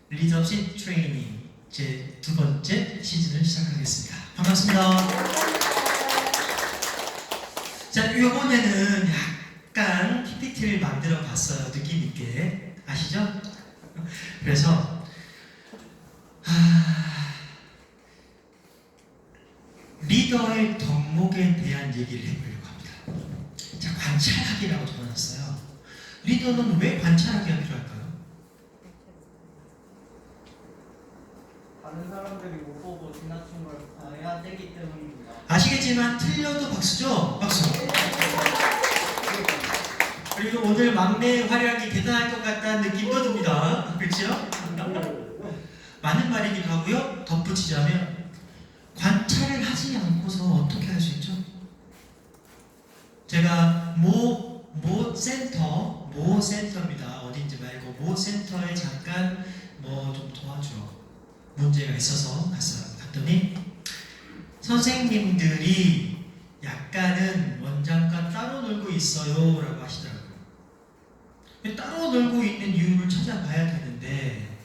리더십 트레이닝 제 두 번째 시즌을 시작하겠습니다. 반갑습니다. 자, 이번에는 약간 PPT를 만들어 봤어요. 느낌 있게. 아시죠? 그래서 리더의 덕목에 대한 얘기를 해보려고 합니다. 자, 관찰하기라고 적어놨어요. 리더는 왜 관찰하기가 필요할까요? 다른 사람들이 못 보고 지나친 걸 봐야 되기 때문입니다. 아시겠지만 틀려도 박수죠? 박수. 그리고 오늘 막내의 활약이 대단할 것 같다는 느낌도 듭니다. 그렇죠? 맞는 말이기도 하고요. 덧붙이자면 관찰을 하지 않고서 어떻게 할 수 있죠? 제가 모 센터입니다. 어딘지 말고 모 센터에 잠깐 뭐 좀 도와줘 문제가 있어서 갔더니 선생님들이 약간은 원장과 따로 놀고 있어요 라고 하시더라고요. 따로 놀고 있는 이유를 찾아봐야 되는데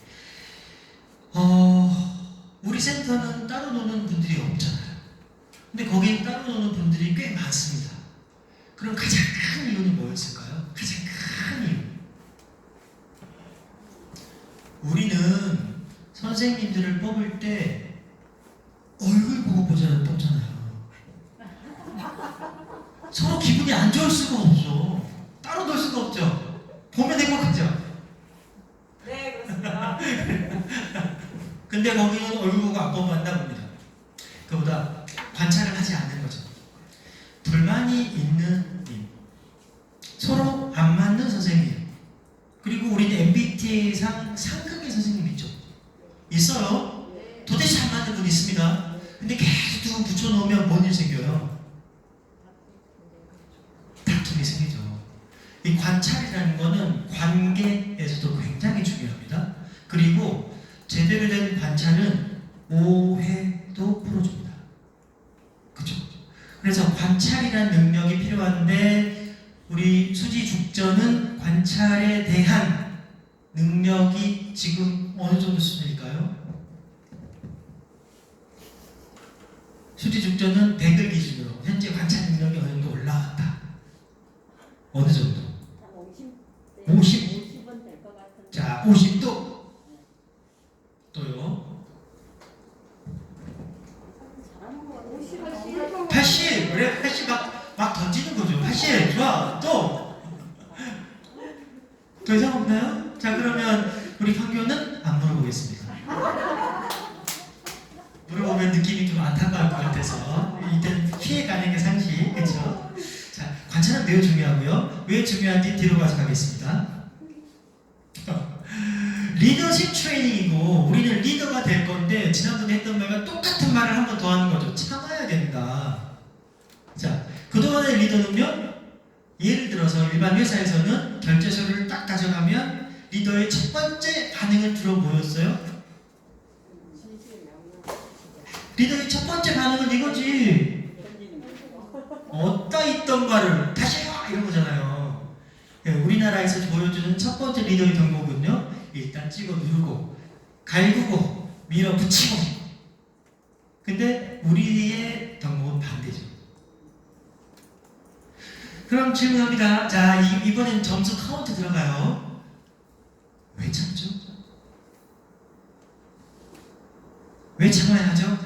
우리 센터는 따로 노는 분들이 없잖아요. 근데 거기에 따로 노는 분들이 꽤 많습니다. 그럼 가장 큰 이유는 뭐였을까요? 가장 큰 이유. 우리는 선생님들을 뽑을 때 얼굴 보고 뽑잖아요. 서로 기분이 안 좋을 수가 없어. 따로 놀 수가 없죠. 보면 행복하죠. 네, 그렇습니다. 근데 거기는 얼굴 보고 안 뽑아한다 봅니다. 그보다 관찰을 하지 않는 거죠. 불만이 있는 님, 서로 안 맞는 선생님, 그리고 우리는 MBTI상 상극의 선생님 있죠? 있어요. 도대체 안 맞는 분 있습니다. 근데 계속 두고 붙여놓으면 뭔 일 생겨요? 다툼이 생기죠. 이 관찰이라는 거는 관계에서도 굉장히 중요합니다. 그리고 제대로 된 관찰은 오해도 풀어줍니다. 그렇죠? 그래서 관찰이라는 능력이 필요한데 우리 수지죽전은 관찰에 대한 능력이 지금 어느 정도 수준일까요? 수지죽전은 100을 기준으로 현재 관찰 능력이 어느 정도 올라왔다. 어느 정도? 50? 50은 될 것 같은데. 자, 50도 또요. 80! 그래, 80 막 던지는 거죠. 80! 좋아! 또! 더 이상 없나요? 자, 그러면 우리 판교는 안 물어보겠습니다. 물어보면 느낌이 좀 안타까울 것 같아서 이때는 피해가는 게 상식. 그렇죠? 자, 관찰은 매우 중요하고요. 왜 중요한지 뒤로 가서 가겠습니다. 리더십 트레이닝이고 우리는 리더가 될 건데 지난번에 했던 말과 똑같은 말을 한 번 더 하는 거죠. 참아야 된다. 자, 그동안의 리더는요, 예를 들어서 일반 회사에서는 결제서를 딱 가져가면 리더의 첫 번째 반응은 주로 뭐였어요? 리더의 첫 번째 반응은 이거지. 어디다 있던 말을 다시 와! 이런 거잖아요. 우리나라에서 보여주는 첫 번째 리더의 덕목은요, 일단 찍어 누르고 갈구고 밀어붙이고. 근데 우리의 덕목은 반대죠. 그럼 질문합니다. 자, 이번엔 점수 카운트 들어가요. 왜 참죠? 왜 참아야 하죠?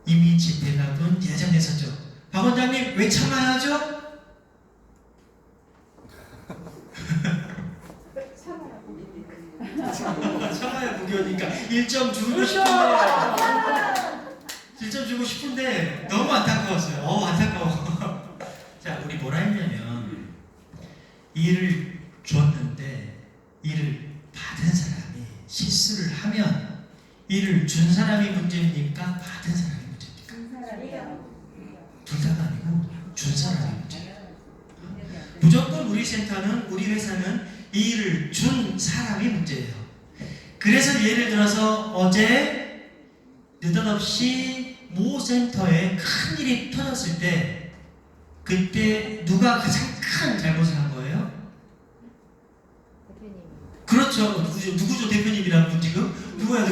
이미 대답은 예전에 했었죠. 박 원장님, 왜 참아야 하죠? 참아야 무교니까 1점 주고 싶은데 1점 주고 싶은데 너무 안타까웠어요. 안타까워. 자, 우리 뭐라 했냐면 일을 줬는데 일을 받은 사람이 실수를 하면 일을 준 사람이 문제입니까? 받은 사람이 문제입니까? 둘 다가 아니고 준 사람이 문제예요. 무조건 우리 센터는, 우리 회사는 이 일을 준 사람이 문제예요. 그래서 예를 들어서 어제 느닷없이 모 센터에 큰 일이 터졌을 때 그때 누가 가장 큰 잘못을 한 거예요? 대표님. 그렇죠. 그렇죠. 누구죠 대표님이란 분 지금? 누구야?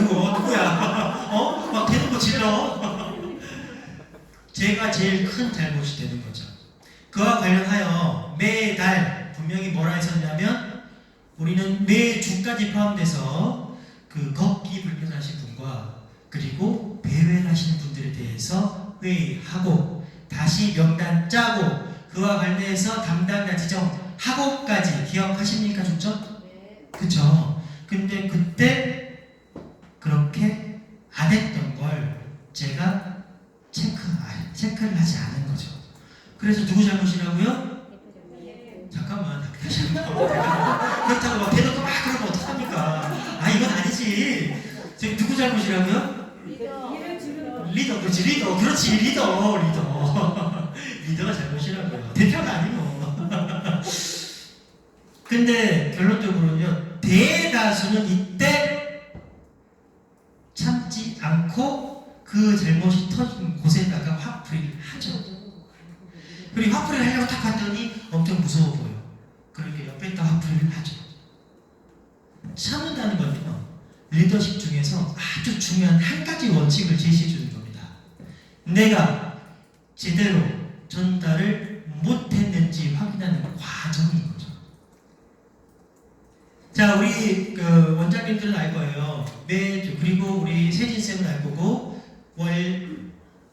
막 대놓고 질러. 제가 제일 큰 잘못이 되는 거죠. 그와 관련하여 매달 분명히 뭐라 했었냐면 우리는 매주까지 포함돼서 그 걷기 불편하신 분과 그리고 배회를 하시는 분들에 대해서 회의하고 다시 명단 짜고 그와 관련해서 담당자 지정하고까지 기억하십니까? 좋죠? 네. 그쵸? 근데 그때 그렇게 안 했던 걸 제가 체크를 하지 않은 거죠. 그래서 누구 잘못이라고요? 잠깐만 다시 한번 그렇다고 막 대놓고 막 그러면 어떡합니까? 아 이건 아니지. 지금 누구 잘못이라고요? 리더 그렇지 리더 그렇지 리더 리더가 잘못이라고요. 대표가 아니고. 근데 결론적으로는요 대다수는 이때 참지 않고 그 잘못이 터진 곳에다가 화풀이를 하죠. 그리고 화풀이를 하려고 딱 갔더니 엄청 무서워 보여. 그렇게 옆에다 화풀이를 하죠. 참는다는 건요 리더십 중에서 아주 중요한 한 가지 원칙을 제시해 주는 겁니다. 내가 제대로 전달을 못했는지 확인하는 과정인 거죠. 자, 우리 그 원장님들은 알 거예요. 매주 그리고 우리 세진 쌤은 알 거고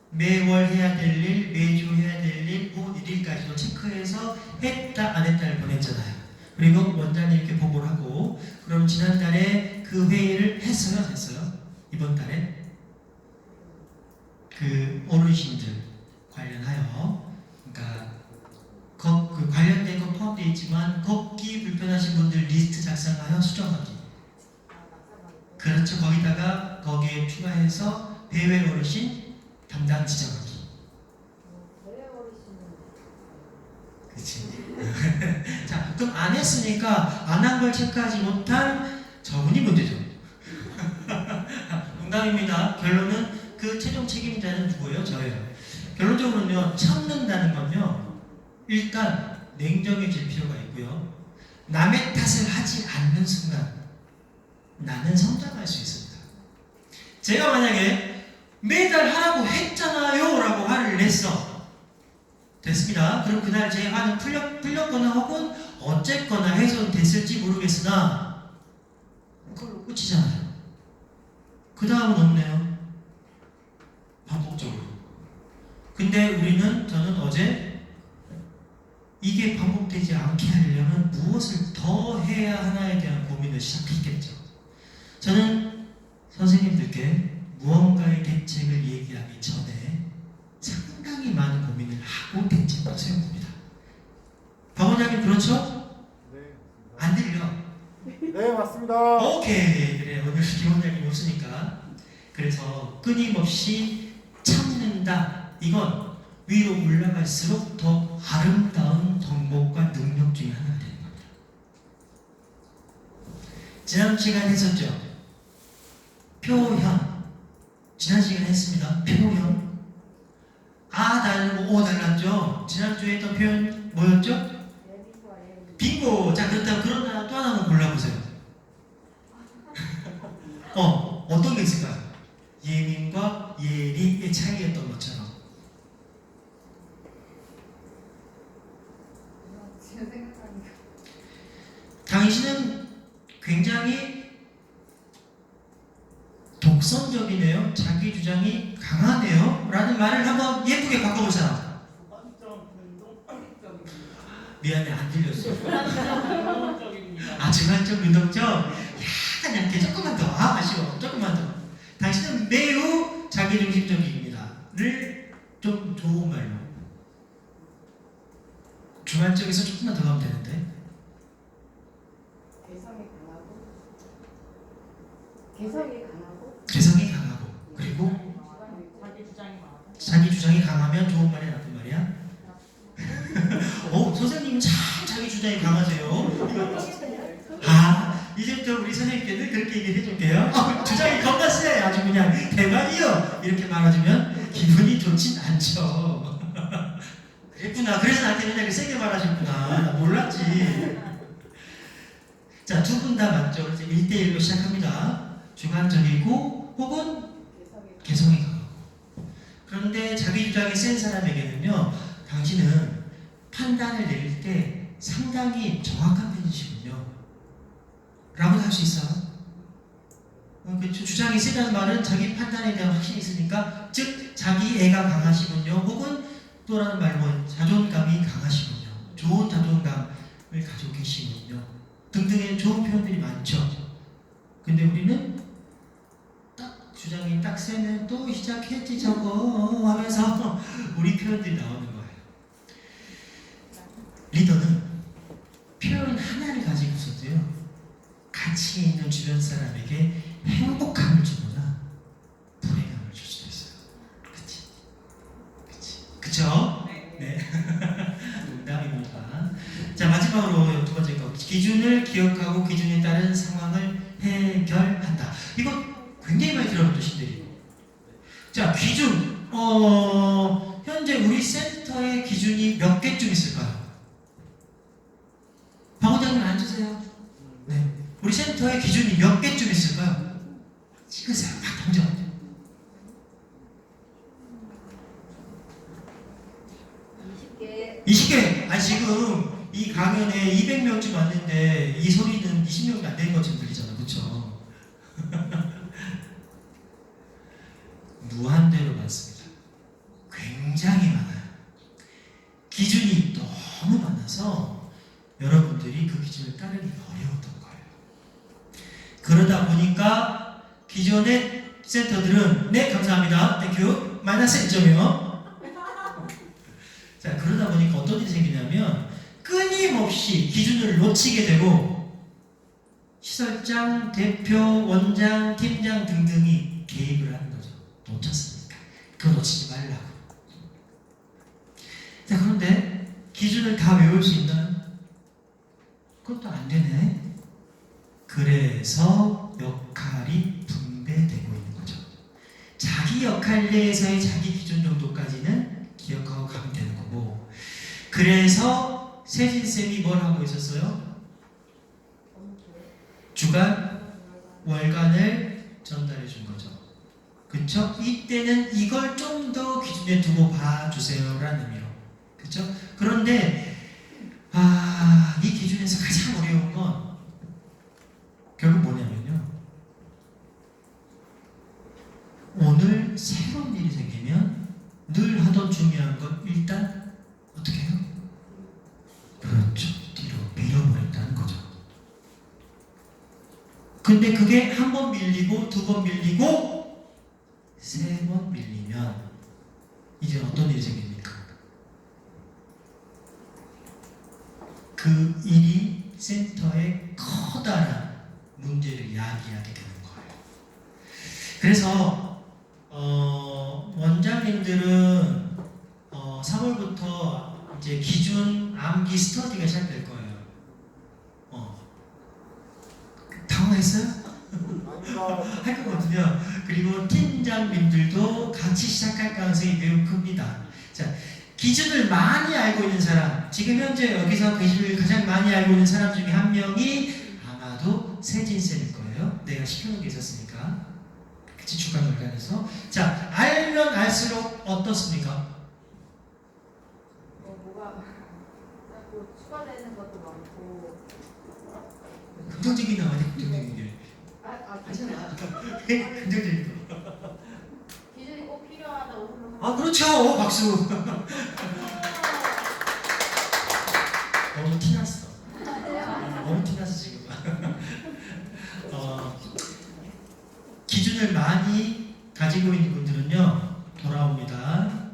매월 해야 될 일, 매주 해야 될 일, 뭐 일일까지도 체크해서 했다 안 했다를 보냈잖아요. 그리고 원장님께 보고를 하고 그럼 지난달에 그 회의를 했어요? 이번 달에 그 어르신들 관련하여 그러니까 그 관련된 거 포함되어 있지만 걷기 불편하신 분들 리스트 작성하여 수정하기. 그렇죠. 거기에 추가해서 배회 어르신 담당 지정하기. 그치. 자, 그럼 안 했으니까 안 한 걸 체크하지 못한 저분이 문제죠. 농담입니다. 결론은 그 최종 책임자는 누구예요? 저예요. 결론적으로는요, 참는다는 건요, 일단 냉정해질 필요가 있고요. 남의 탓을 하지 않는 순간 나는 성장할 수 있습니다. 제가 만약에 매달 하라고 했잖아요 라고 화를 냈어. 됐습니다. 그럼 그날 제 화는 풀렸거나 혹은 어쨌거나 해소됐을지 모르겠으나 그걸로 끝이잖아요. 그 다음은 없네요. 반복적으로. 근데 저는 어제 이게 반복되지 않게 하려면 무엇을 더 해야 하나에 대한 고민을 시작했겠죠. 저는 선생님들께 무언가의 대책을 얘기하기 전에 상당히 많은 고민을 하고 대책을 세웁니다. 박 원장님 그렇죠? 네. 안 들려? 네, 맞습니다. 오케이. 그래 오늘 김 원장님 없으니까 그래서 끊임없이 참는다. 이건 위로 올라갈수록 더 아름다운 덕목과 능력 중에 하나가 되는 겁니다. 지난 시간에 했었죠. 표현. 지난 시간에 했습니다. 표현. 아 달고 오 달랐죠. 지난주에 했던 표현 뭐였죠? 빙고. 자 그렇다면 그러나 또 하나만 골라보세요. 어떤 게 있을까요? 예민과 예리의 차이였던 것처럼. 당신은 굉장히 독선적이네요. 자기 주장이 강하네요. 라는 말을 한번 예쁘게 바꿔볼 사람. 미안해 안 들렸어. 아 주관적 능동적. 약간 약해. 조금만 더. 아쉬워. 조금만 더. 당신은 매우 자기중심적입니다.를 좀 좋은 말로. 주관적에서 조금만 더 가면 되는데. 개성이 강하고 그리고 자기 주장이 강하면 좋은 말이야 나쁜 말이야? 선생님은 참 자기 주장이 강하세요. 이제부터 우리 선생님께는 그렇게 얘기해 줄게요. 주장이 겁나 세. 아주 그냥 대박이요. 이렇게 말해주면 기분이 좋진 않죠. 그랬구나. 그래서 나한테 맨날 세게 말하셨구나. 나 몰랐지. 자, 두 분 다 맞죠? 이제 1대1로 시작합니다. 주관적이고 혹은 개성이 강하고. 그런데 자기 주장이 센 사람에게는요, 당신은 판단을 내릴 때 상당히 정확한 편이시군요. 라고 할 수 있어요. 그 주장이 세다는 말은 자기 판단에 대한 확신이 있으니까, 즉 자기 애가 강하시군요. 혹은 또라는 말은 자존감이 강하시군요. 좋은 자존감을 가지고 계시군요. 등등의 좋은 표현들이 많죠. 근데 우리는 딱 주장이 딱 세면 또 시작했지 저거 하면서 우리 표현들이 나오는 거예요. 리더는 표현 하나를 가지고서도요, 가치 있는 주변 사람에게 행복감을 주거나 불행함을 줄 수도 있어요. 그쵸? 네. 농담입니다. 자, 마지막으로 두 번째 거. 기준을 기억하고 기준에 따른 상황을 해결한다. 이거 굉장히 많이 들어본 뜻인데요. 자, 기준. 현재 우리 센터의 기준이 몇 개쯤 있을까요? 박 원장님 앉으세요. 네. 우리 센터의 기준이 몇 개쯤 있을까요? 찍으세요. 막 던져. 20개. 20개! 아, 지금 이 강연에 200명쯤 왔는데 이 소리는 20명도 안 되는 것처럼 들리잖아. 그쵸? 무한대로 많습니다. 굉장히 많아요. 기준이 너무 많아서 여러분들이 그 기준을 따르기 어려웠던 거예요. 그러다 보니까 기존의 센터들은 네, 감사합니다. 땡큐. 마이너스 1점이요. 자, 그러다 보니까 어떤 일이 생기냐면 끊임없이 기준을 놓치게 되고 시설장, 대표, 원장, 팀장 등등이 개입을 하는 거죠. 놓쳤으니까. 그거 놓치지 말라고. 자, 그런데 기준을 다 외울 수 있나요? 그것도 안 되네. 그래서 역할이 분배되고 있는 거죠. 자기 역할 내에서의 자기 기준 정도까지는 기억하고 가면 되는 거고, 그래서 세진쌤이 뭘 하고 있었어요? 주간, 월간을 전달해 준 거죠. 그쵸? 이때는 이걸 좀 더 기준에 두고 봐주세요 라는 의미로. 그쵸? 그런데 이 기준에서 가장 어려운 건 결국 뭐냐면요, 오늘 새로운 일이 생기면 늘 하던 중요한 건 일단 어떻게 해요? 그렇죠. 뒤로 밀어버린다는 거죠. 근데 그게 한 번 밀리고 두 번 밀리고 세 번 밀리면 이제 어떤 일이 생깁니까? 그 일이 센터의 커다란 문제를 야기하게 되는 거예요. 그래서 원장님들은 3월부터 이제 기준 암기 스터디가 시작될 거예요. 당황했어요? 할 거거든요. 그리고 팀장님들도 같이 시작할 가능성이 매우 큽니다. 자, 기준을 많이 알고 있는 사람, 지금 현재 여기서 기준을 가장 많이 알고 있는 사람 중에 한 명이 아마도 세진쌤일 거예요. 내가 시켜놓은 게 있었으니까. 그치, 주간 월간에서. 자, 알면 알수록 어떻습니까? 뭐가 자꾸 추가되는 것도 많고. 긍정적인 나와야 돼, 긍정적인 게. 괜찮아. 긍정적인 거. 기준이 꼭 필요하다고 생각합니다. 그렇죠. 박수. 너무 티났어. 너무 티났어 지금. 기준을 많이 가지고 있는 분들은요, 돌아옵니다.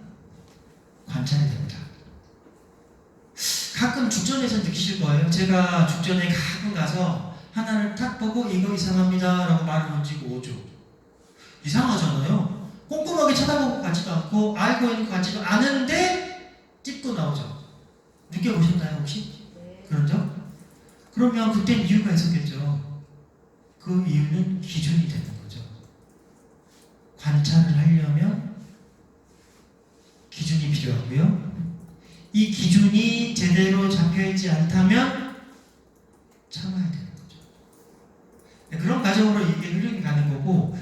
관찰이 됩니다. 가끔 죽전에서 느끼실 거예요. 제가 죽전에 가끔 가서 하나를 탁 보고 이거 이상합니다 라고 말을 던지고 오죠. 이상하잖아요. 꼼꼼하게 쳐다보고 가지도 않고 알고 있는 것 같지도 않은데 찝고 나오죠. 느껴보셨나요 혹시? 네. 그런 적? 그러면 그땐 이유가 있었겠죠. 그 이유는 기준이 되는 거죠. 관찰을 하려면 기준이 필요하고요. 이 기준이 제대로 잡혀있지 않다면 참아야 되는 거죠. 과정으로 이게 흐름이 가는 거고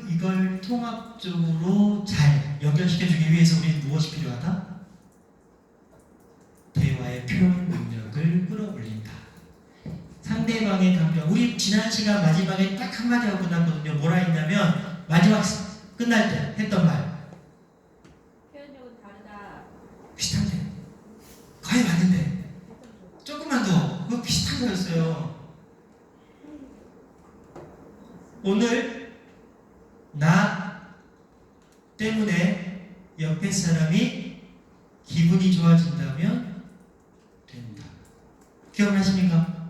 이걸 통합적으로 잘 연결시켜주기 위해서 우리는 무엇이 필요하다? 대화의 표현 능력을 끌어올린다. 상대방의 감정. 우리 지난 시간 마지막에 딱 한마디 하고 끝났거든요. 뭐라 했냐면 마지막 끝날 때 했던 말. 표현력은 다르다. 비슷한데. 거의 맞는데. 조금만 더. 그거 비슷한 거였어요. 오늘 나 때문에 옆에 사람이 기분이 좋아진다면 된다. 기억나십니까?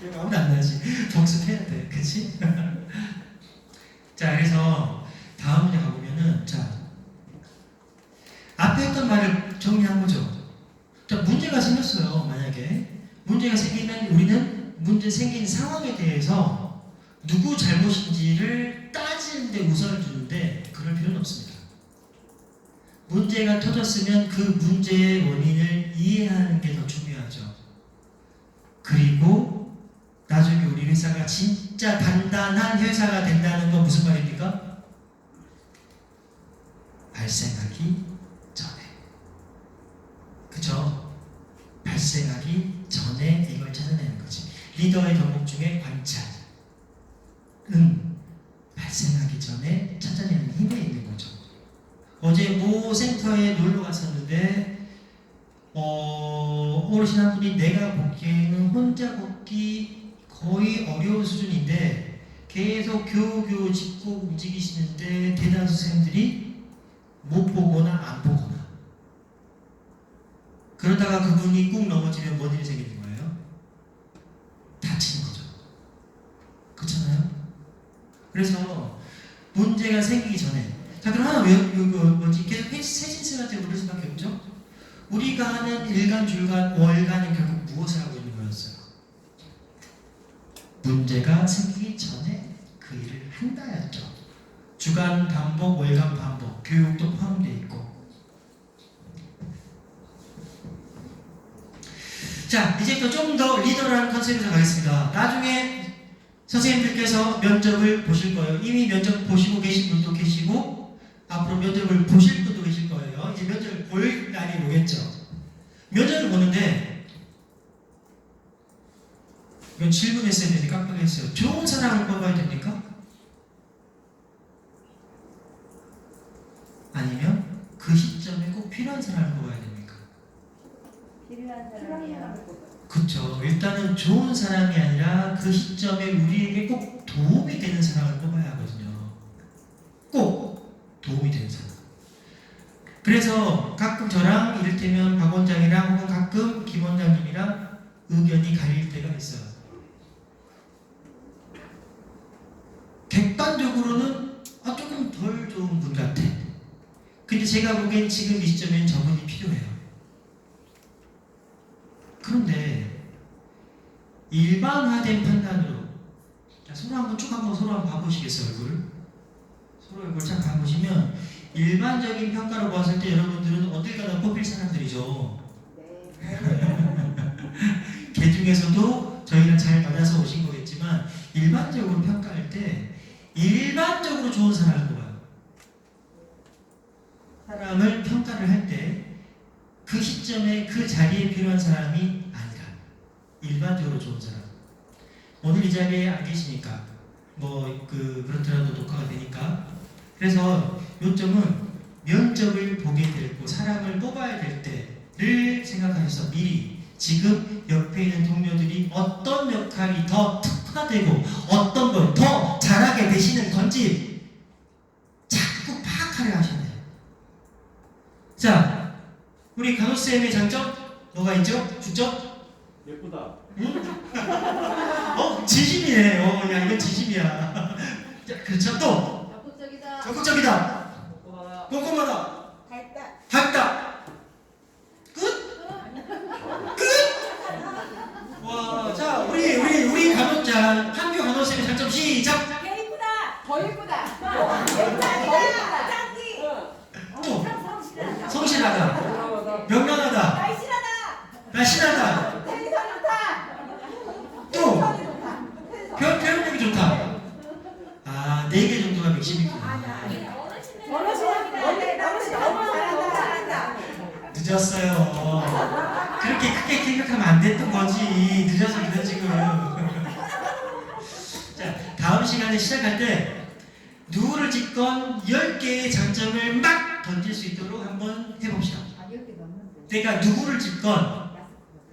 기억 안 나지? 복습해야 돼. 그치? 자, 그래서 다음 문제 가보면은, 자, 앞에 했던 말을 정리한 거죠. 자, 문제가 생겼어요. 만약에 문제가 생기면 우리는 문제 생긴 상황에 대해서 누구 잘못인지를 따지는데 우선을 두는데 그럴 필요는 없습니다. 문제가 터졌으면 그 문제의 원인을 이해하는 게 더 중요하죠. 그리고 나중에 우리 회사가 진짜 단단한 회사가 된다는 건 무슨 말입니까? 발생하기 전에. 그쵸? 발생하기 전에 이걸 찾아내는 거지. 리더의 덕목 중에 관찰은 발생하기 전에 찾아내는 힘에 있는 거죠. 어제 모 센터에 놀러 갔었는데 어르신 한 분이 내가 보기에는 혼자 걷기 거의 어려운 수준인데 계속 교교 짚고 움직이시는데 대다수 선생님들이 못 보거나 안 보거나 그러다가 그분이 꾹 넘어지면 뭔 일이 생기는 거예요? 다치는 거죠. 그렇잖아요? 그래서 문제가 생기기 전에 자 그럼 하나 뭐지? 계속 세신스한테 물을 수밖에 없죠? 우리가 하는 일간, 줄간, 월간은 결국 무엇을 하고 있는 거였어요? 문제가 생기기 전에 그 일을 한다였죠. 주간 반복, 월간 반복, 교육도 포함되어 있고. 자, 이제부터 좀 더 리더라는 컨셉에서 가겠습니다. 나중에 선생님들께서 면접을 보실 거예요. 이미 면접 보시고 계신 분도 계시고 앞으로 면접을 보실 분도 계실 거예요. 이제 면접을 볼 날이 오겠죠. 면접을 보는데 이건 질문했어야 되는데 깜빡했어요. 좋은 사람을 뽑아야 됩니까? 아니면 그 시점에 꼭 필요한 사람을 뽑아야 됩니까? 필요한 사람이야. 그렇죠. 일단은 좋은 사람이 아니라 그 시점에 우리에게 꼭 도움이 되는 사람을 뽑아야 하거든요. 꼭 도움이 되는 사람. 그래서 가끔 저랑 이를테면 박 원장이랑 혹은 가끔 김 원장님이랑 의견이 갈릴 때가 있어요. 객관적으로는 조금 덜 좋은 분 같아. 근데 제가 보기엔 지금 이 시점엔 저분이 필요해요. 그런데 일반화된 판단으로 자, 서로 한번 봐보시겠어요? 얼굴을? 서로 얼굴 잘 봐보시면 일반적인 평가로 봤을 때 여러분들은 어딜 가나 뽑힐 사람들이죠. 개 중에서도 저희랑 잘 맞아서 오신 거겠지만 일반적으로 평가할 때 일반적으로 좋은 사람을 뽑아요. 사람을 평가를 할 때 그 시점에 그 자리에 필요한 사람이 아니라 일반적으로 좋은 사람. 오늘 이 자리에 안 계시니까 그렇더라도 녹화가 되니까 그래서 요점은 면접을 보게 되고 사람을 뽑아야 될 때를 생각하셔서 미리 지금 옆에 있는 동료들이 어떤 역할이 더 특화되고 어떤 걸 더 잘하게 되시는 건지 자꾸 파악하려 하셔야 돼요. 자, 우리 간호쌤의 장점 뭐가 있죠? 주점? 예쁘다. 응? 진심이네. 야 이건 진심이야. 자, 그렇죠. 또 적극적이다. 적극적이다. 꼼꼼하다. 꼼꼼하다. 밝다. 밝다. 끝? 와, 자 우리 간호자 한교 간호쌤의 장점 시작. 예쁘다. 더 예쁘다. 짱이다. 짱이. 또 성실하다. 성실하다. 명랑하다. 명랑하다. 날씬하다. 날씬하다. 텐션 좋다. 또 늦었어요. 그렇게 크게 생각하면 안 됐던 거지. 늦어서 그래 지금. 자, 다음 시간에 시작할 때 누구를 짓건 10개의 장점을 막 던질 수 있도록 한번 해봅시다. 내가 누구를 짓건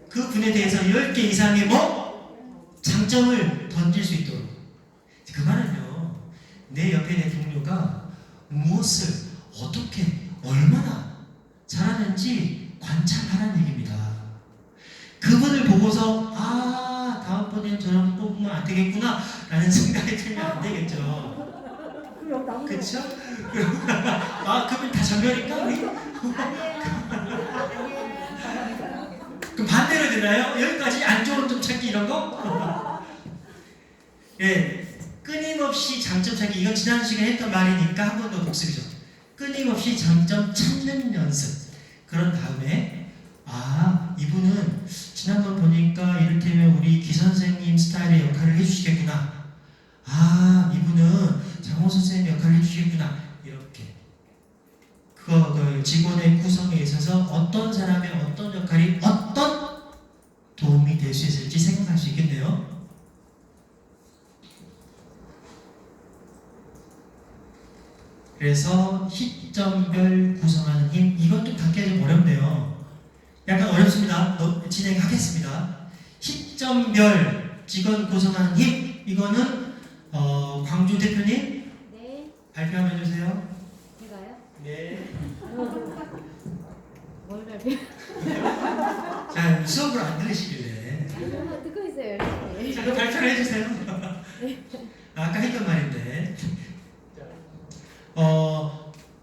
그 분에 대해서 10개 이상의 장점을 던질 수 있도록. 그 말은요, 내 옆에 내 동료가 무엇을 어떻게 얼마나 잘하는지 관찰하라는 얘기입니다. 그분을 보고서 다음번엔 저런 뽑으면 안 되겠구나 라는 생각이 들면 안 되겠죠. 그쵸? 그러면 다 전멸인가 우리? 그럼 반대로 되나요? 여기까지 안 좋은 점 찾기 이런 거? 예, 끊임없이 장점 찾기. 이건 지난 시간에 했던 말이니까 한 번 더 복습이죠. 끊임없이 장점 찾는 연습. 그런 다음에 이분은 지난번 보니까 이를테면 우리 기 선생님 스타일의 역할을 해주시겠구나. 이분은 장호 선생님 역할을 해주시겠구나. 이렇게 그 직원의 구성에 있어서 어떤 사람의 어떤 역할이 어떤 도움이 될 수 있을지 생각할 수 있겠네요. 그래서 시점별 구성하는 힘, 이것도 갖기가 좀 어렵네요. 약간 어렵습니다. 진행하겠습니다. 시점별 직원 구성하는 힘, 이거는 광주 대표님 네. 발표 한번 해주세요. 제가요? 네. 뭘 발표? 자, 수업을 안 들으시길래 듣고 있어요. 열심히. 자, 그럼 발표를 해주세요. 아까 했던 말인데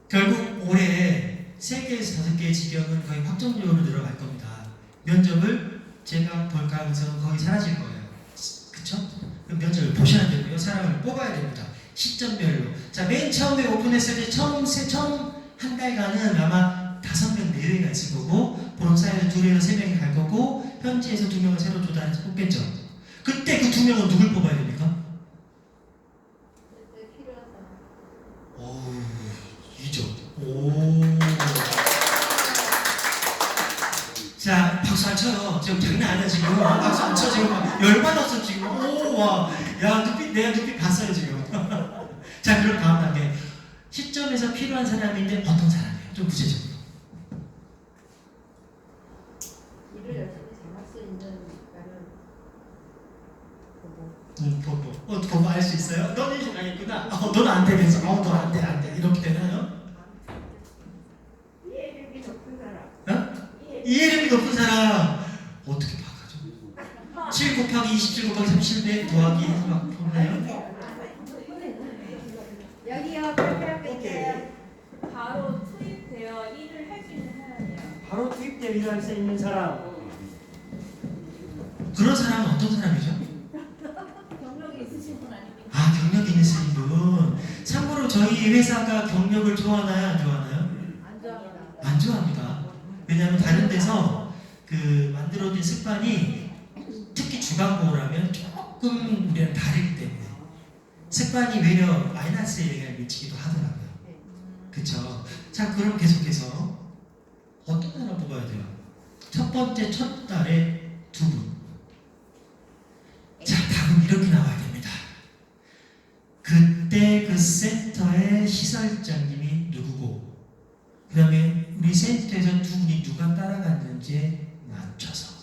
결국 올해 3개에서 5개의 직역은 거의 확정적으로 늘어갈 겁니다. 면접을 제가 볼 가능성은 거의 사라질 거예요. 그쵸? 그럼 면접을 보셔야 되고요. 사람을 뽑아야 됩니다. 시점별로. 자, 맨 처음에 오픈했을 때 처음 한 달간은 아마 5명 내외가 있을 거고, 본사에서 2에서 3명이 갈 거고, 현지에서 2명을 새로 조달해서 뽑겠죠. 그때 그 2명은 누굴 뽑아야 됩니까? 오. 자, 박수 안 쳐요. 지금 장난 아니야, 지금. 박수 안 쳐, 지금. 열받았어, 지금. 야, 내가 눈빛 봤어요, 지금. 자, 그럼 다음 단계. 시점에서 필요한 사람인데 어떤 사람이에요? 좀 구체적으로. 일을 열심히 잘할 수 있는 나는 보고 알 수 있어요? 너는 좀 알겠구나. 너는 안 되겠어. 너 안 돼. 이렇게 되나요? 이해력이 높은 사람. 이해력이 높은 사람. 어떻게 봐가지고? 7 곱하기 27 곱하기 37배 더하기 해서 막 보나요? 여기요. 발표하고 있어요. 바로 투입되어 일을 할 수 있는 사람이에요. 바로 투입되어 일할 수 있는 사람. 그런 사람은 어떤 사람이죠? 경력이 있으신 분 아닙니까? 경력 있는 분. 참고로 저희 회사가 경력을 좋아하나요? 안 좋아하나요? 안 좋아합니다. 안 좋아합니다. 왜냐하면 다른 데서 그 만들어진 습관이 특히 주간보호라면 조금 우리랑 다르기 때문에 습관이 외려 마이너스의 영향을 미치기도 하더라고요. 그쵸? 자, 그럼 계속해서 어떤 사람 뽑아야 돼요? 첫 번째 첫 달에 2분. 자, 답은 이렇게 나와야 됩니다. 그때 그 센터의 시설장님이 누구고, 그 다음에 우리 센터에서 2분이 누가 따라갔는지에 맞춰서,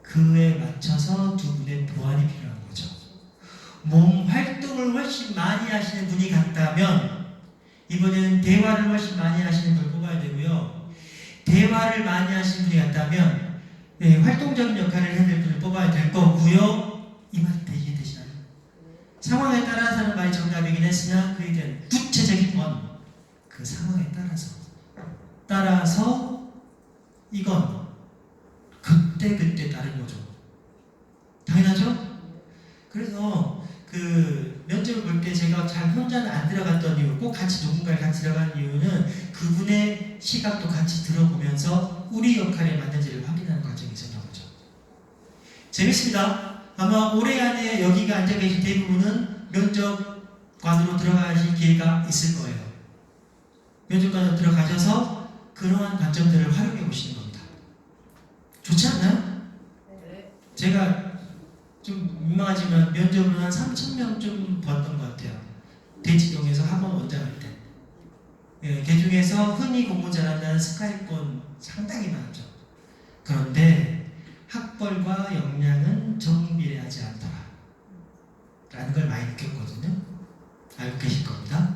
그에 맞춰서 2분의 보완이 필요한 거죠. 몸 활동을 훨씬 많이 하시는 분이 같다면 이번에는 대화를 훨씬 많이 하시는 걸 뽑아야 되고요. 대화를 많이 하시는 분이 같다면 활동적인 역할을 해야 될 분을 뽑아야 될 거고요. 이 말이 이해되시나요? 상황에 따라서는 말이 정답이긴 했으나 그에 대한 구체적인 건 그 상황에 따라서 이건 그때 다른 거죠. 당연하죠? 그래서 그 면접을 볼 때 제가 잘 혼자는 안 들어갔던 이유, 꼭 같이 누군가를 같이 들어간 이유는 그분의 시각도 같이 들어보면서 우리 역할에 맞는지를 확인하는 과정이 있었던 거죠. 재밌습니다. 아마 올해 안에 여기가 앉아 계신 대부분은 면접관으로 들어가실 기회가 있을 거예요. 면접관으로 들어가셔서 그러한 관점들을 활용해 보시는 겁니다. 좋지 않나요? 네. 제가 좀 민망하지만 면접으로 한 3,000명 좀 봤던 것 같아요. 대치동에서 학원 원장할 때. 예, 그 중에서 흔히 공부 잘한다는 스카이권 상당히 많죠. 그런데 학벌과 역량은 정비례하지 않더라 라는 걸 많이 느꼈거든요. 알고 계실 겁니다.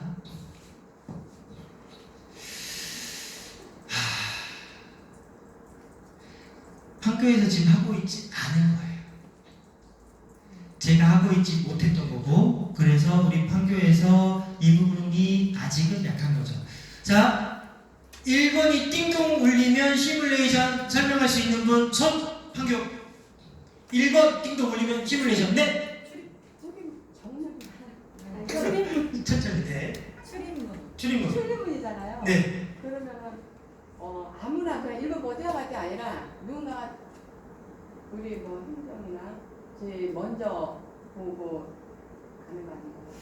판교에서 지금 하고 있지 않은 거예요. 제가 하고 있지 못했던 거고, 그래서 우리 판교에서 이 부분이 아직은 약한 거죠. 자, 1번이 띵동 울리면 시뮬레이션 설명할 수 있는 분, 손, 판교. 1번 띵동 울리면 시뮬레이션. 네. 천천히. 네. 출입문. 출입문이잖아요. 네. 그러면은 아무나 그냥 일본 버텨갈 게 아니라 누군가 우리 뭐 행정이나 저희 먼저 보고 가는 거 아닌가요?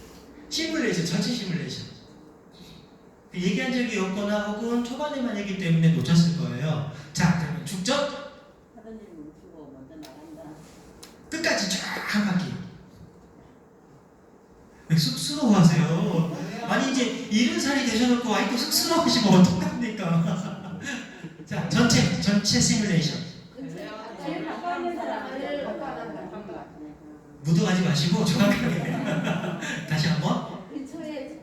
시뮬레이션, 전체 시뮬레이션. 얘기한 적이 없거나 혹은 초반에만 했기 때문에 놓쳤을 거예요. 자, 그러면 축전 하던 일 멈추고 먼저 나간다. 끝까지 쫙 한 바퀴. 왜 쑥스러워하세요? 아니 이제 70살이 되셔놓고 아직도 쑥스러워하시면 어떡합니까? 자, 전체 시뮬레이션. 제일 가까운 있는 사람을 가까운 것 같네. 묻어가지 마시고 정확하게 다시 한번. 근처에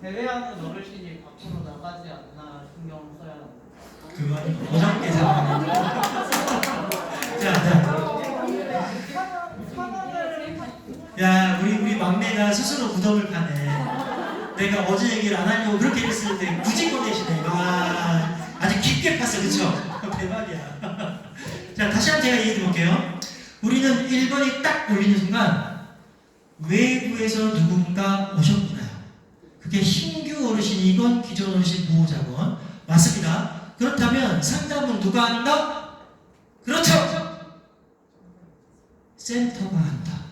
대회하는 어르신이 밖으로 나가지 않나 신경 써야 합니다. 그건 어저께 상황입니다. 자. 야, 우리 막내가 스스로 무덤을 파네. 내가 어제 얘기를 안 하려고 그렇게 했었는데 굳이 꺼내시네. 와, 아주 깊게 팠어, 그쵸? 대박이야. 자, 다시 한번 제가 얘기해 볼게요. 우리는 1번이 딱 울리는 순간 외부에서 누군가 오셨구나요. 그게 신규 어르신이건 기존 어르신 보호자건 맞습니다. 그렇다면 상담은 누가 한다? 그렇죠. 센터가 한다.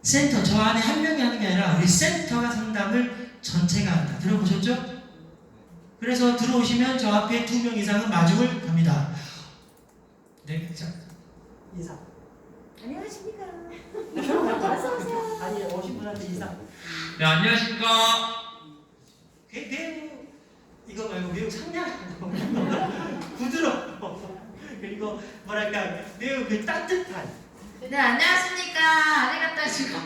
센터, 저 안에 한 명이 하는 게 아니라 우리 센터가 상담을 전체가 한다. 들어보셨죠? 그래서 들어오시면 저 앞에 2명 이상은 마중을 갑니다. 네, 자, 인사. 안녕하십니까. 아니 50분한테 이상. 네, 안녕하십니까. 매우 이거 말고 매우 상냥하고 부드럽고 그리고 뭐랄까 매우 그 따뜻한. 네, 안녕하십니까. 아리가또 시고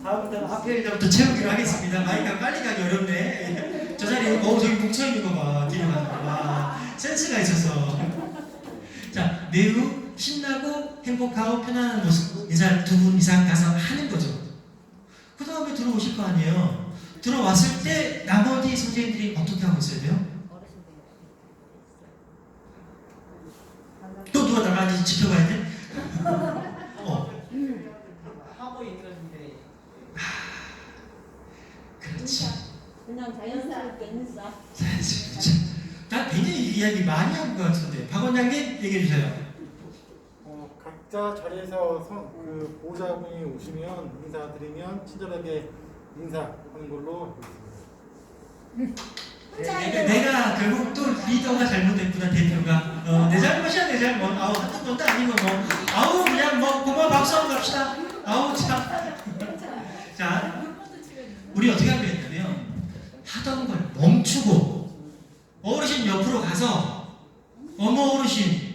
다음부터는 하필이부터 채우기로 하겠습니다. 마이크가 빨리 가기 어렵네. 저 자리에 저기 뭉쳐있는 거 봐. 뒤로 가는 거 봐. 센스가 있어서. 자, 매우 신나고 행복하고 편안한 모습 인사 2분 이상 가서 하는 거죠. 그 다음에 들어오실 거 아니에요. 들어왔을 때 나머지 선생님들이 어떻게 하고 있어야 돼요? 또 누가 나가는지 지켜봐야 돼? 하고 있는데 그렇지. 그냥 자연스럽게 인사. 그렇죠. 나 굉장히 이야기 많이 한 것 같은데 박 원장님 얘기해 주세요. 각자 자리에서 그 보호자분이 오시면 인사드리면 친절하게 인사하는 걸로 하겠습니다. 내가 결국 또 리더가 잘못했구나. 대표가 내 잘못이야 내 잘못. 아우 한두 번도 아니고 뭐 아우 그냥 뭐 고마워 박수 한번 갑시다. 아우 참. 자, 우리 어떻게 하기로 했냐면 하던 걸 멈추고 어르신 옆으로 가서 어머 어르신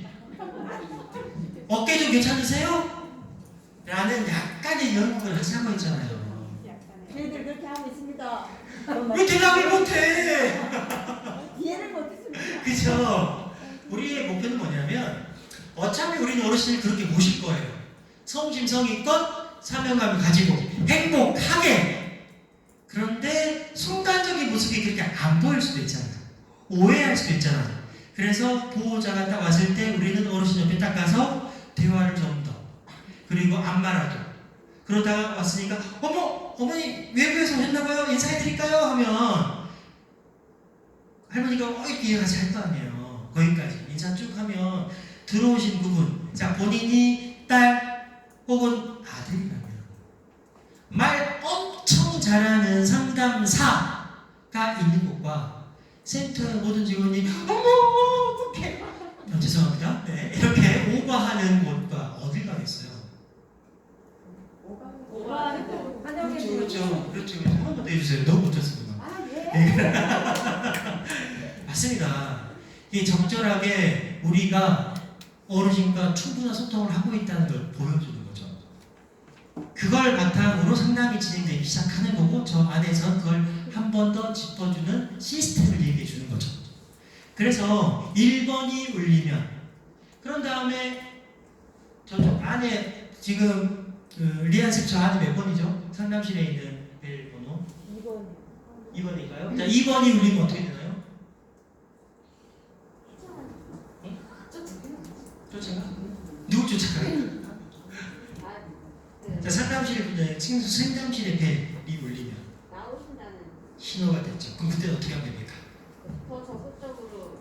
어깨 좀 괜찮으세요? 라는 약간의 연극을 하고 있잖아요. 저희들 그렇게 하고 있습니다. 왜 대답을 못해? 이해를 못했습니다. 그죠? 우리의 목표는 뭐냐면 어차피 우리는 어르신을 그렇게 모실 거예요. 성심성의껏 사명감을 가지고 행복하게. 그런데 순간적인 모습이 그렇게 안 보일 수도 있잖아요. 오해할 수도 있잖아요. 그래서 보호자가 딱 왔을 때 우리는 어르신 옆에 딱 가서 대화를 좀 더, 그리고 안마라도. 그러다가 왔으니까 어머니 외부에서 오셨나봐요. 인사해드릴까요? 하면 할머니가 이렇게 같이 할 거 아니에요. 거기까지 인사 쭉 하면 들어오신 부분, 자 본인이 딸 혹은 아들이라면 말 엄청 잘하는 상담사가 있는 곳과 센터의 모든 직원이 어머 어떡해 죄송합니다. 네, 이렇게 오버하는 곳과 어딜 가겠어요? 오버하는 거. 그렇죠. 한 번 더 해주세요. 너무 못했습니다. 아 예. 맞습니다. 이 적절하게 우리가 어르신과 충분한 소통을 하고 있다는 걸 보여주는 거죠. 그걸 바탕으로 상담이 진행되기 시작하는 거고 저 안에서 그걸 한 번 더 짚어주는 시스템을 얘기해 주는 거죠. 그래서 1번이 울리면 그런 다음에 저쪽 안에 지금 리안습 저 안에 몇 번이죠? 상담실에 있는 벨 번호 2번인가요? 자 2번이 울리면 어떻게 되나요? 쫓아가? 누구 쫓아가요? 자 상담실에 상담실에 벨이 울리면 나오신다는 신호가 됐죠. 그럼 그때 어떻게 하면 됩니까? 더 적극적으로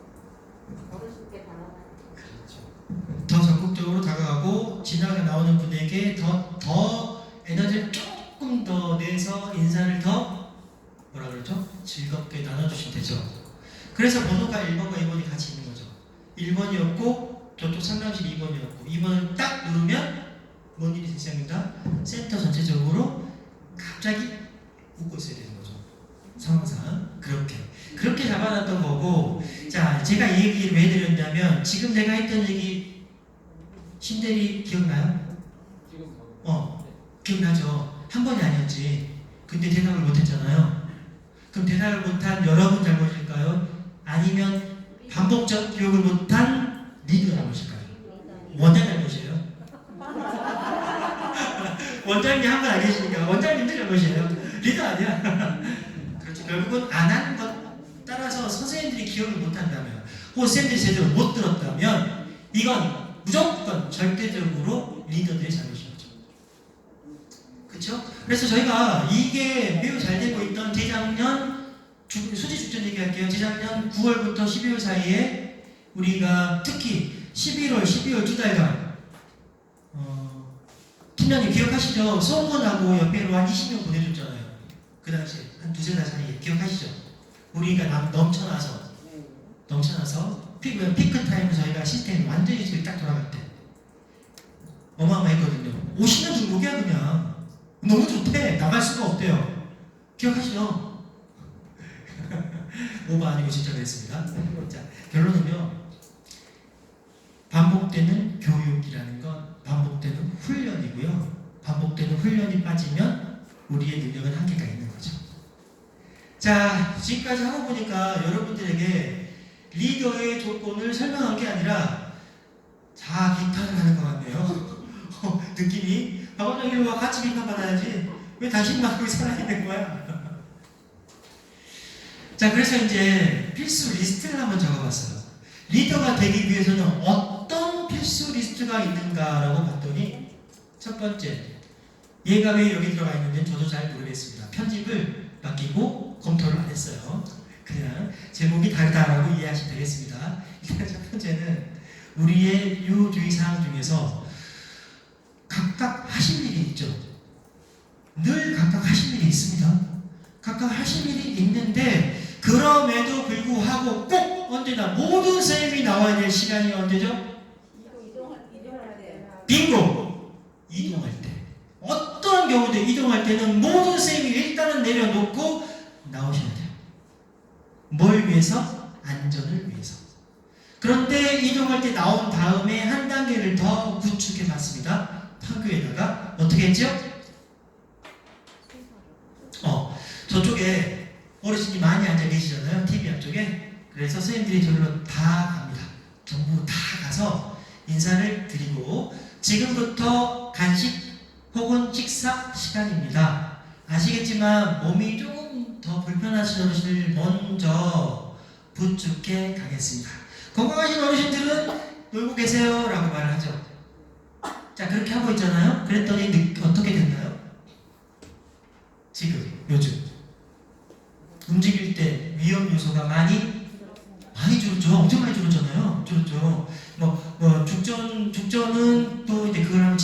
어르신께 다가가요. 그렇죠. 더 적극적으로 다가가고 지나가 나오는 분에게 더 에너지를 조금 더 내서 인사를 더 뭐라 그러죠? 즐겁게 나눠주시면 되죠. 그래서 번호가 1번과 2번이 같이 있는 거죠. 1번이었고 저쪽 상담실 2번이었고 2번을 딱 누르면 뭔 일이 생깁니다. 센터 전체적으로 갑자기 웃고 있어야 되는 거죠. 상황상 그렇게 잡아놨던 거고 자 제가 이 얘기를 왜 드렸냐면 지금 내가 했던 얘기 신대리 기억나요? 기억나죠? 한 번이 아니었지. 근데 대답을 못했잖아요. 그럼 대답을 못한 여러분 잘못일까요? 아니면 반복적 교육을 못한 리더 잘못일까요? 원장 잘못이에요. 원장님 한 분 안 계시니까 원장님들 잘못이에요. 리더 아니야. 그렇죠. 결국은 안 한 것 따라서 선생님들이 기억을 못한다면 혹은 선생님들이 제대로 못 들었다면 이건 무조건 절대적으로 리더들의 잘못인 거죠. 그렇죠? 그래서 저희가 이게 매우 잘 되고 있던 재작년 수지 축전 얘기할게요. 재작년 9월부터 12월 사이에 우리가 특히 11월, 12월 두 달간 팀장님 기억하시죠? 송원하고 옆에로 한 20명 보내줬잖아요. 그 당시에 한 두세 달 사이에 기억하시죠? 우리가 넘쳐나서 피크 타임 저희가 시스템이 완전히 지금 딱 돌아갈 때 어마어마했거든요. 오시는 중국이야 그냥 너무 좋대. 나갈 수가 없대요. 기억하시죠? 오버 아니고 진짜 그랬습니다. 자 결론은요. 반복되는 교육이라는 건 반복되는 훈련이고요. 반복되는 훈련이 빠지면 우리의 능력은 한계가 있는 거죠. 자, 지금까지 하고 보니까 여러분들에게 리더의 조건을 설명한 게 아니라 자기 탓을 하는 것 같네요. 느낌이 박원장님과 같이 비판받아야지 왜 당신만 거기 살아있는 거야? 자, 그래서 이제 필수 리스트를 한번 적어봤어요. 리더가 되기 위해서는 어떤 필수 리스트가 있는가라고 봤더니 첫 번째, 얘가 왜 여기 들어가 있는지 저도 잘 모르겠습니다. 편집을 맡기고 검토를 안 했어요. 그냥 제목이 다르다라고 이해하시면 되겠습니다. 일단 첫 번째는 우리의 유주의사항 중에서 각각 하실 일이 있죠. 늘 각각 하실 일이 있습니다. 각각 하실 일이 있는데 그럼에도 불구하고 꼭 언제나 모든 선생님이 나와야 될 시간이 언제죠? 이동할 때. 빙고! 이동할 때. 어떤 경우도 이동할 때는 모든 선생님이 일단은 내려놓고 나오셔야 돼요. 뭘 위해서? 안전을 위해서. 그런데 이동할 때 나온 다음에 한 단계를 더 구축해 봤습니다. 파교에다가 어떻게 했죠? 저쪽에 어르신이 많이 앉아 계시잖아요. TV 앞쪽에. 그래서 선생님들이 저기로 다 갑니다. 전부 다 가서 인사를 드리고 지금부터 간식 혹은 식사 시간입니다. 아시겠지만 몸이 조금 더 불편하신 어르신을 먼저 부축해 가겠습니다. 건강하신 어르신들은 놀고 계세요 라고 말을 하죠. 자, 그렇게 하고 있잖아요. 그랬더니 어떻게 됐나요? 지금 요즘 움직일 때 위험 요소가 많이 줄었죠. 엄청 많이 줄었잖아요. 줄었죠. 거죠. 뭐 죽전은 또 이제 그걸 하면